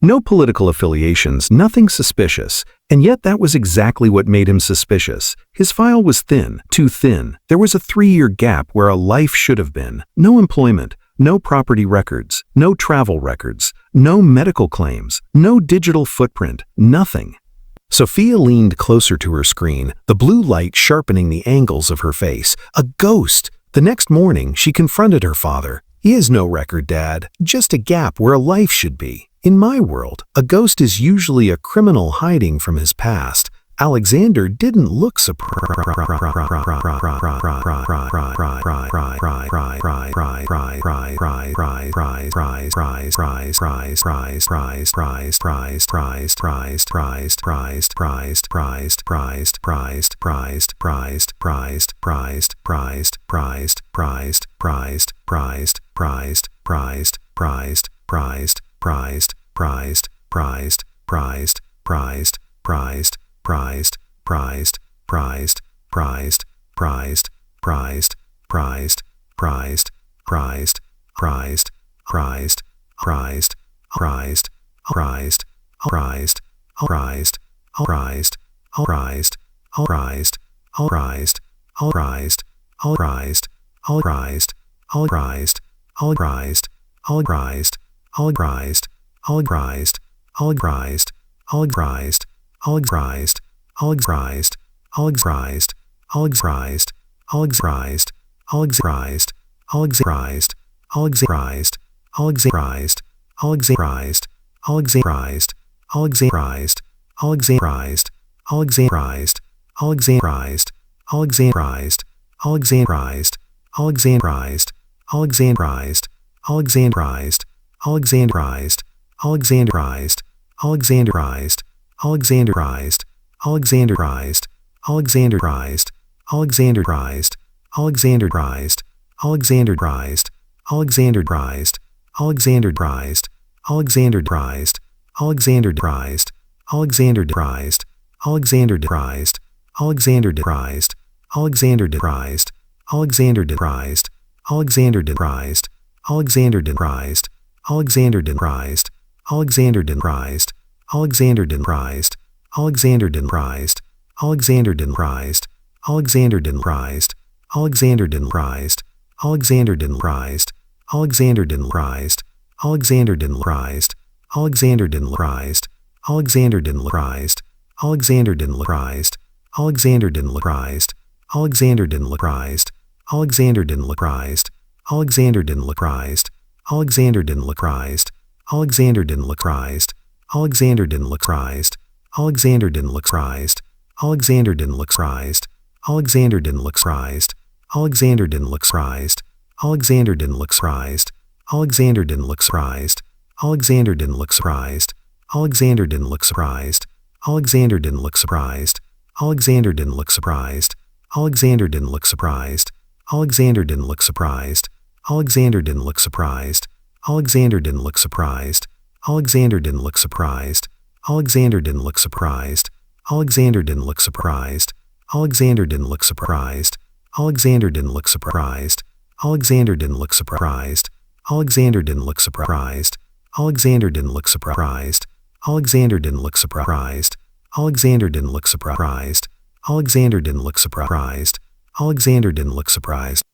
No political affiliations, nothing suspicious. And yet that was exactly what made him suspicious. His file was thin, too thin. There was a 3-year gap where a life should have been. No employment, no property records, no travel records, no medical claims, no digital footprint, nothing. Sophia leaned closer to her screen, the blue light sharpening the angles of her face. A ghost! The next morning, she confronted her father. He has no record, Dad. Just a gap where a life should be. In my world, a ghost is usually a criminal hiding from his past. Alexander didn't look surprised.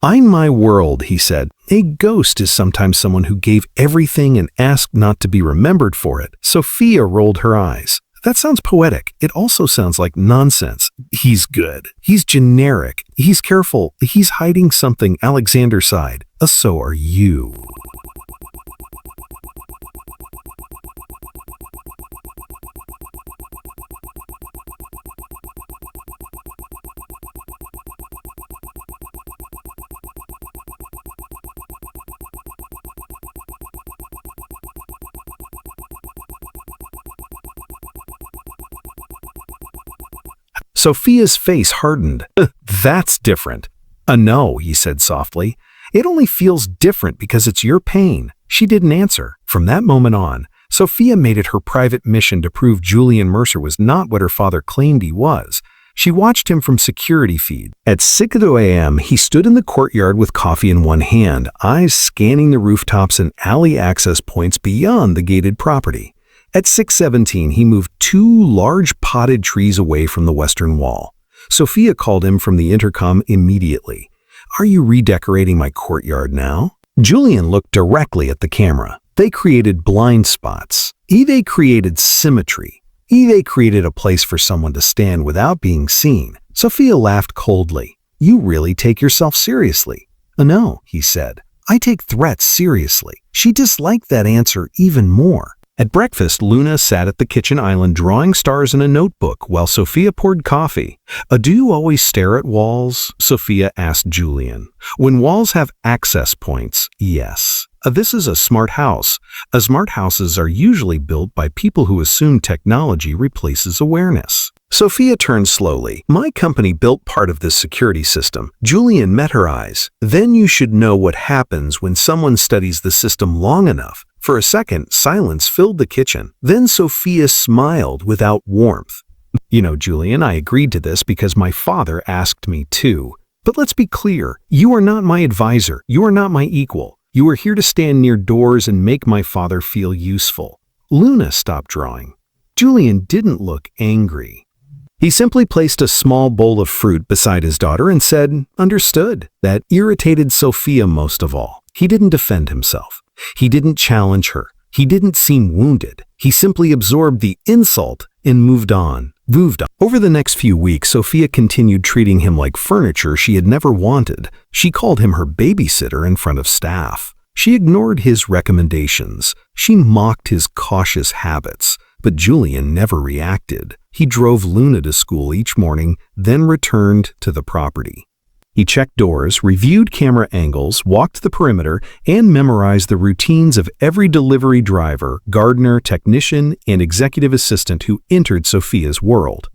In my world, he said, a ghost is sometimes someone who gave everything and asked not to be remembered for it. Sophia rolled her eyes. That sounds poetic. It also sounds like nonsense. He's good. He's generic. He's careful. He's hiding something, Alexander sighed. So are you. Sophia's face hardened. That's different. No, he said softly. It only feels different because it's your pain. She didn't answer. From that moment on, Sophia made it her private mission to prove Julian Mercer was not what her father claimed he was. She watched him from security feed. At 6 a.m., he stood in the courtyard with coffee in one hand, eyes scanning the rooftops and alley access points beyond the gated property. At 6:17, he moved 2 large potted trees away from the western wall. Sophia called him from the intercom immediately. "Are you redecorating my courtyard now?" Julian looked directly at the camera. They created blind spots. They created symmetry. They created a place for someone to stand without being seen. Sophia laughed coldly. "You really take yourself seriously." "No," he said. "I take threats seriously." She disliked that answer even more. At breakfast, Luna sat at the kitchen island drawing stars in a notebook while Sophia poured coffee. "Do you always stare at walls?" Sophia asked Julian. "When walls have access points, yes. This is a smart house. Smart houses are usually built by people who assume technology replaces awareness." Sophia turned slowly. "My company built part of this security system." Julian met her eyes. "Then you should know what happens when someone studies the system long enough." For a second, silence filled the kitchen. Then Sophia smiled without warmth. "You know, Julian, I agreed to this because my father asked me to. But let's be clear, you are not my advisor. You are not my equal. You are here to stand near doors and make my father feel useful." Luna stopped drawing. Julian didn't look angry. He simply placed a small bowl of fruit beside his daughter and said, "Understood." That irritated Sophia most of all. He didn't defend himself. He didn't challenge her. He didn't seem wounded. He simply absorbed the insult and moved on. Over the next few weeks, Sophia continued treating him like furniture she had never wanted. She called him her babysitter in front of staff. She ignored his recommendations. She mocked his cautious habits. But Julian never reacted. He drove Luna to school each morning, then returned to the property. He checked doors, reviewed camera angles, walked the perimeter, and memorized the routines of every delivery driver, gardener, technician, and executive assistant who entered Sophia's world.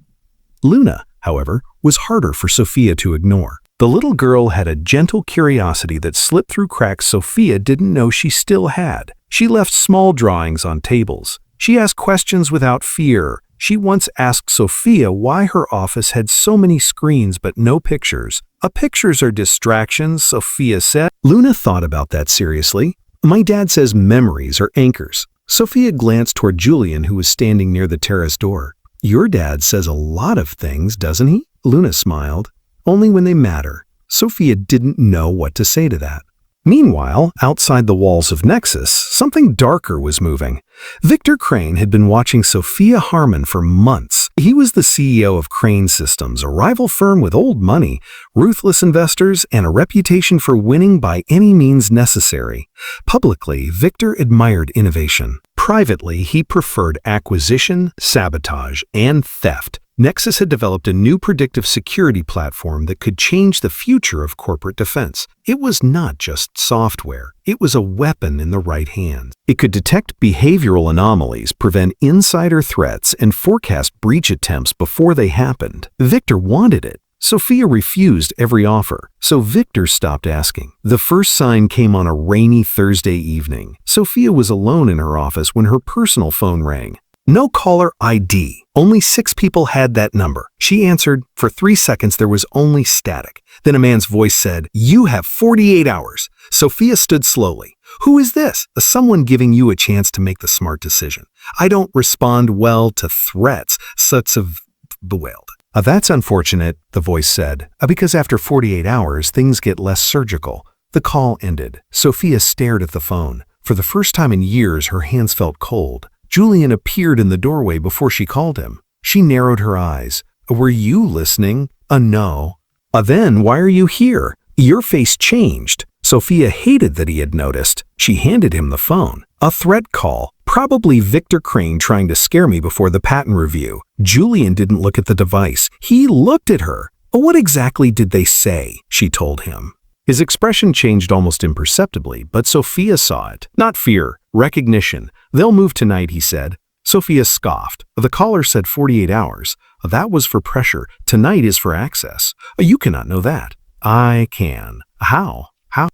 Luna, however, was harder for Sophia to ignore. The little girl had a gentle curiosity that slipped through cracks Sophia didn't know she still had. She left small drawings on tables. She asked questions without fear. She once asked Sophia why her office had so many screens but no pictures. Pictures are distractions," Sophia said. Luna thought about that seriously. "My dad says memories are anchors." Sophia glanced toward Julian, who was standing near the terrace door. "Your dad says a lot of things, doesn't he?" Luna smiled. "Only when they matter." Sophia didn't know what to say to that. Meanwhile, outside the walls of Nexus, something darker was moving. Victor Crane had been watching Sophia Harmon for months. He was the CEO of Crane Systems, a rival firm with old money, ruthless investors, and a reputation for winning by any means necessary. Publicly, Victor admired innovation. Privately, he preferred acquisition, sabotage, and theft. Nexus had developed a new predictive security platform that could change the future of corporate defense. It was not just software. It was a weapon in the right hands. It could detect behavioral anomalies, prevent insider threats, and forecast breach attempts before they happened. Victor wanted it. Sophia refused every offer, so Victor stopped asking. The first sign came on a rainy Thursday evening. Sophia was alone in her office when her personal phone rang. No caller ID. Only 6 people had that number. She answered. For 3 seconds, there was only static. Then a man's voice said, "You have 48 hours. Sophia stood slowly. "Who is this?" "Someone giving you a chance to make the smart decision. I don't respond well to threats," such of bewailed. "That's unfortunate," the voice said, "because after 48 hours, things get less surgical." The call ended. Sophia stared at the phone. For the first time in years, her hands felt cold. Julian appeared in the doorway before she called him. She narrowed her eyes. "Were you listening?" "No." "Then why are you here?" Your face changed. Sophia hated that he had noticed. She handed him the phone. A threat call. Probably Victor Crane trying to scare me before the patent review. Julian didn't look at the device. He looked at her. "What exactly did they say?" she told him. His expression changed almost imperceptibly, but Sophia saw it. Not fear, recognition. "They'll move tonight," he said. Sophia scoffed. "The caller said 48 hours. That was for pressure. Tonight is for access." "You cannot know that." "I can." "How?"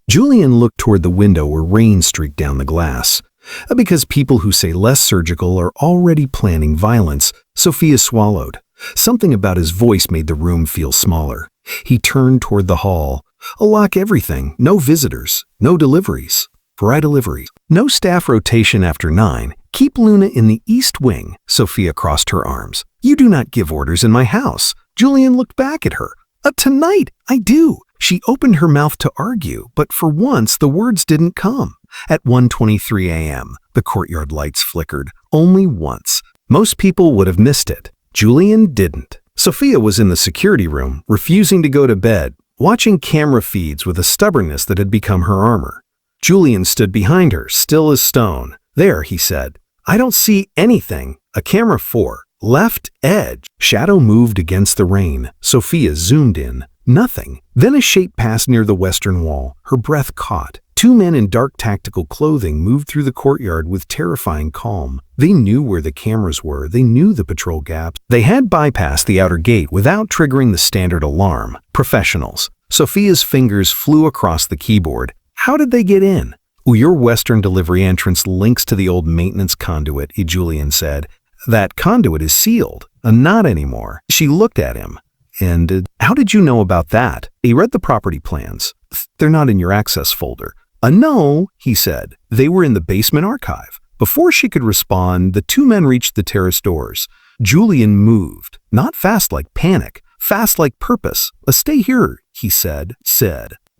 Julian looked toward the window where rain streaked down the glass. "Because people who say less surgical are already planning violence." Sophia swallowed. Something about his voice made the room feel smaller. He turned toward the hall. "Lock everything. No visitors. No deliveries. Dry deliveries. No staff rotation after 9. Keep Luna in the east wing. Sophia crossed her arms. You do not give orders in my house. Julian looked back at her. Tonight, I do. She opened her mouth to argue, but for once the words didn't come. At 1:23 a.m., the courtyard lights flickered, only once. Most people would have missed it. Julian didn't. Sophia was in the security room, refusing to go to bed, watching camera feeds with a stubbornness that had become her armor. Julian stood behind her, still as stone. There, he said. I don't see anything. A camera 4. Left edge. Shadow moved against the rain. Sophia zoomed in. Nothing. Then a shape passed near the western wall. Her breath caught. 2 men in dark tactical clothing moved through the courtyard with terrifying calm. They knew where the cameras were. They knew the patrol gaps. They had bypassed the outer gate without triggering the standard alarm. Professionals. Sophia's fingers flew across the keyboard. How did they get in? Your western delivery entrance links to the old maintenance conduit, Julian said. That conduit is sealed. Not anymore. She looked at him. And how did you know about that? He read the property plans. They're not in your access folder. No, he said. They were in the basement archive. Before she could respond, the 2 men reached the terrace doors. Julian moved. Not fast like panic. Fast like purpose. Stay here, he said.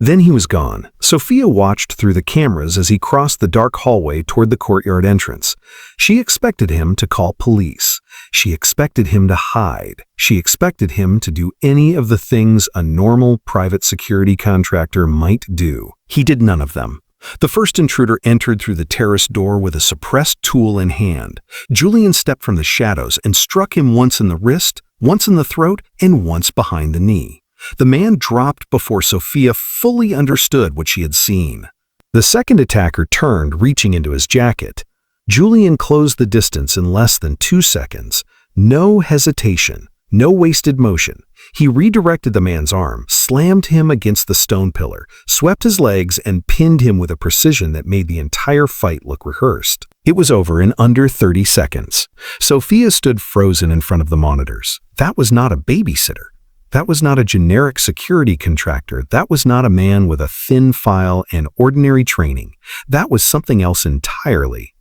Then he was gone. Sophia watched through the cameras as he crossed the dark hallway toward the courtyard entrance. She expected him to call police. She expected him to hide. She expected him to do any of the things a normal private security contractor might do. He did none of them. The first intruder entered through the terrace door with a suppressed tool in hand. Julian stepped from the shadows and struck him once in the wrist, once in the throat, and once behind the knee. The man dropped before Sophia fully understood what she had seen. The second attacker turned, reaching into his jacket. Julian closed the distance in less than 2 seconds. No hesitation, no wasted motion. He redirected the man's arm, slammed him against the stone pillar, swept his legs, and pinned him with a precision that made the entire fight look rehearsed. It was over in under 30 seconds. Sophia stood frozen in front of the monitors. That was not a babysitter. That was not a generic security contractor. That was not a man with a thin file and ordinary training. That was something else entirely.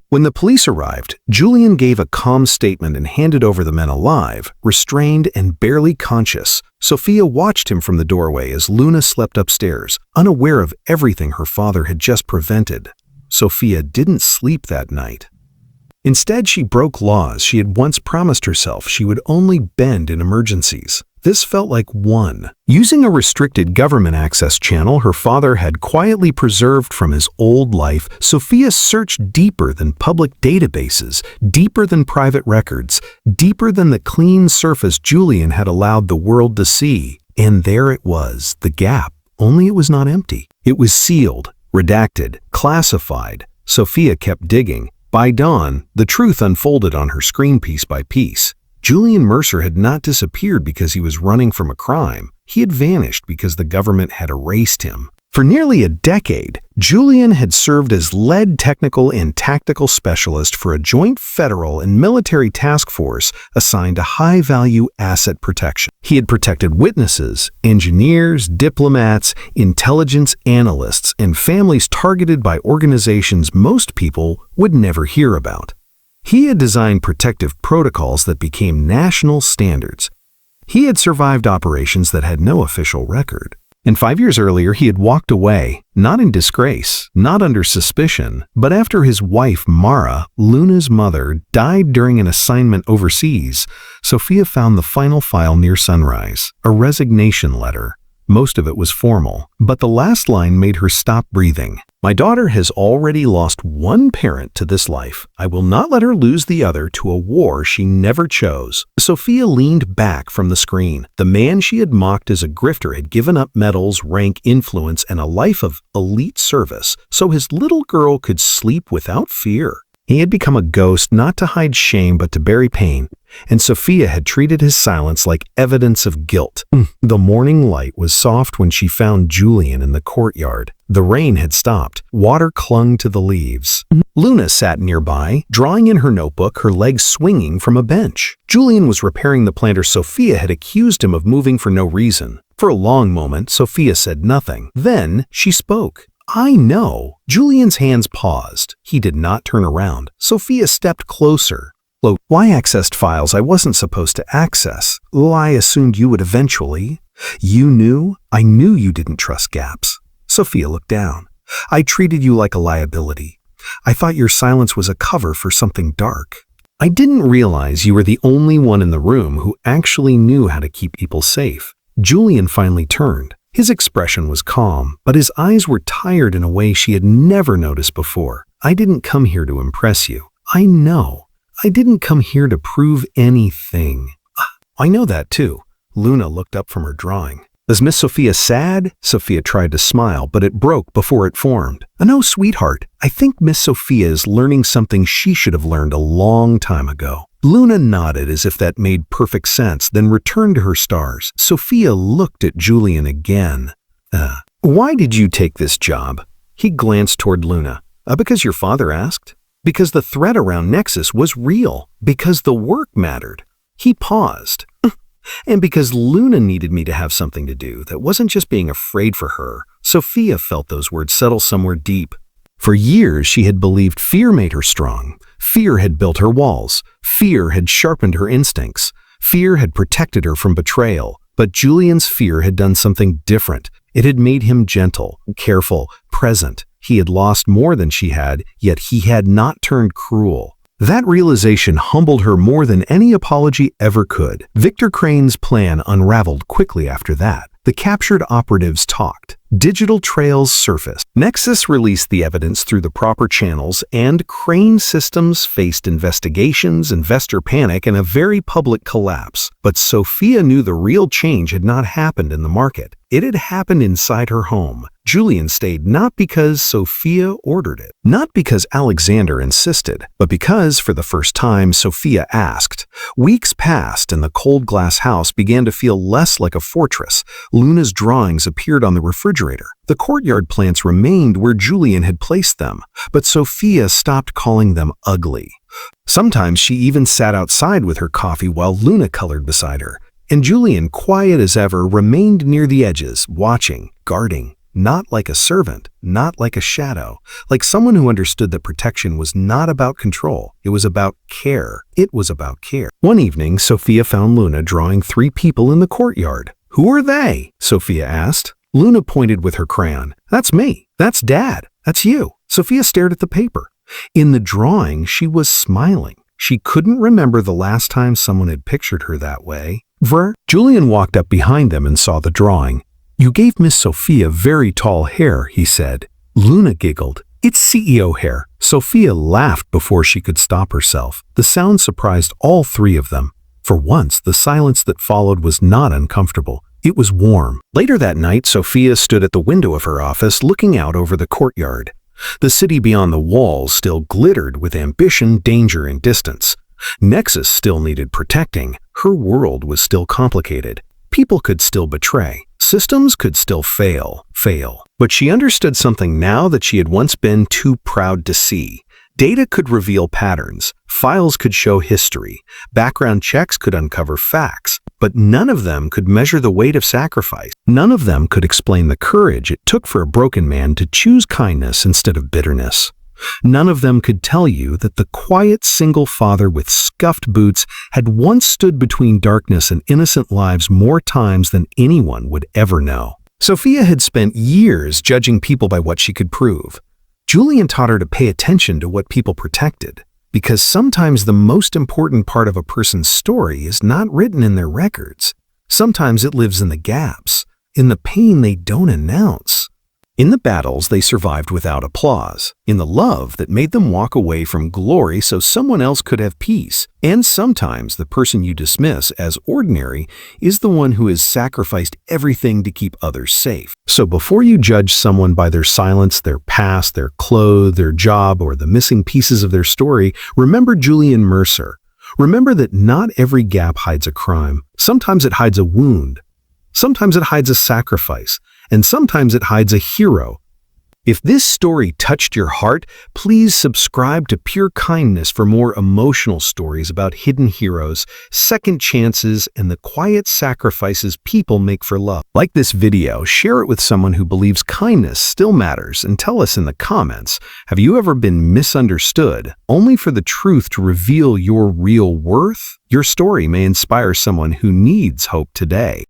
When the police arrived, Julian gave a calm statement and handed over the men alive, restrained and barely conscious. Sophia watched him from the doorway as Luna slept upstairs, unaware of everything her father had just prevented. Sophia didn't sleep that night. Instead, she broke laws she had once promised herself she would only bend in emergencies. This felt like one. Using a restricted government access channel her father had quietly preserved from his old life, Sophia searched deeper than public databases, deeper than private records, deeper than the clean surface Julian had allowed the world to see. And there it was, the gap, only it was not empty. It was sealed, redacted, classified. Sophia kept digging. By dawn, the truth unfolded on her screen piece by piece. Julian Mercer had not disappeared because he was running from a crime. He had vanished because the government had erased him. For nearly a decade, Julian had served as lead technical and tactical specialist for a joint federal and military task force assigned to high-value asset protection. He had protected witnesses, engineers, diplomats, intelligence analysts, and families targeted by organizations most people would never hear about. He had designed protective protocols that became national standards. He had survived operations that had no official record. And 5 years earlier, he had walked away, not in disgrace, not under suspicion, but after his wife, Mara, Luna's mother, died during an assignment overseas. Sophia found the final file near sunrise, a resignation letter. Most of it was formal, but the last line made her stop breathing. My daughter has already lost one parent to this life. I will not let her lose the other to a war she never chose. Sophia leaned back from the screen. The man she had mocked as a grifter had given up medals, rank, influence, and a life of elite service, so his little girl could sleep without fear. He had become a ghost not to hide shame but to bury pain, and Sophia had treated his silence like evidence of guilt. The morning light was soft when she found Julian in the courtyard. The rain had stopped. Water clung to the leaves. Luna sat nearby, drawing in her notebook, her legs swinging from a bench. Julian was repairing the planter Sophia had accused him of moving for no reason. For a long moment, Sophia said nothing. Then she spoke. I know. Julian's hands paused. He did not turn around. Sophia stepped closer. Look, I accessed files I wasn't supposed to access. I assumed you would eventually. You knew? I knew you didn't trust gaps. Sophia looked down. I treated you like a liability. I thought your silence was a cover for something dark. I didn't realize you were the only one in the room who actually knew how to keep people safe. Julian finally turned. His expression was calm, but his eyes were tired in a way she had never noticed before. I didn't come here to impress you. I know. I didn't come here to prove anything. I know that too. Luna looked up from her drawing. Is Miss Sophia sad? Sophia tried to smile, but it broke before it formed. No, sweetheart. I think Miss Sophia is learning something she should have learned a long time ago. Luna nodded as if that made perfect sense, then returned to her stars. Sophia looked at Julian again. Why did you take this job? He glanced toward Luna. Because your father asked? Because the threat around Nexus was real. Because the work mattered. He paused. And because Luna needed me to have something to do that wasn't just being afraid for her. Sophia felt those words settle somewhere deep. For years, she had believed fear made her strong. Fear had built her walls. Fear had sharpened her instincts. Fear had protected her from betrayal. But Julian's fear had done something different. It had made him gentle, careful, present. He had lost more than she had, yet he had not turned cruel. That realization humbled her more than any apology ever could. Victor Crane's plan unraveled quickly after that. The captured operatives talked. Digital trails surfaced. Nexus released the evidence through the proper channels, and Crane Systems faced investigations, investor panic, and a very public collapse. But Sophia knew the real change had not happened in the market. It had happened inside her home. Julian stayed not because Sophia ordered it, not because Alexander insisted, but because, for the first time, Sophia asked. Weeks passed, and the cold glass house began to feel less like a fortress. Luna's drawings appeared on the refrigerator. The courtyard plants remained where Julian had placed them, but Sophia stopped calling them ugly. Sometimes she even sat outside with her coffee while Luna colored beside her. And Julian, quiet as ever, remained near the edges, watching, guarding. Not like a servant, not like a shadow, like someone who understood that protection was not about control. It was about care. It was about care. One evening, Sophia found Luna drawing 3 people in the courtyard. Who are they? Sophia asked. Luna pointed with her crayon. That's me. That's Dad. That's you. Sophia stared at the paper. In the drawing, she was smiling. She couldn't remember the last time someone had pictured her that way. Julian walked up behind them and saw the drawing. You gave Miss Sophia very tall hair, he said. Luna giggled. It's CEO hair. Sophia laughed before she could stop herself. The sound surprised all 3 of them. For once, the silence that followed was not uncomfortable. It was warm. Later that night, Sophia stood at the window of her office looking out over the courtyard. The city beyond the walls still glittered with ambition, danger, and distance. Nexus still needed protecting. Her world was still complicated. People could still betray. Systems could still fail. But she understood something now that she had once been too proud to see. Data could reveal patterns. Files could show history. Background checks could uncover facts. But none of them could measure the weight of sacrifice. None of them could explain the courage it took for a broken man to choose kindness instead of bitterness. None of them could tell you that the quiet single father with scuffed boots had once stood between darkness and innocent lives more times than anyone would ever know. Sophia had spent years judging people by what she could prove. Julian taught her to pay attention to what people protected, because sometimes the most important part of a person's story is not written in their records. Sometimes it lives in the gaps, in the pain they don't announce. In the battles they survived without applause, in the love that made them walk away from glory so someone else could have peace. And sometimes the person you dismiss as ordinary is the one who has sacrificed everything to keep others safe. So before you judge someone by their silence, their past, their clothes, their job, or the missing pieces of their story, remember Julian Mercer. Remember that not every gap hides a crime. Sometimes it hides a wound. Sometimes it hides a sacrifice. And sometimes it hides a hero. If this story touched your heart, please subscribe to Pure Kindness for more emotional stories about hidden heroes, second chances, and the quiet sacrifices people make for love. Like this video, share it with someone who believes kindness still matters, and tell us in the comments, have you ever been misunderstood, only for the truth to reveal your real worth? Your story may inspire someone who needs hope today.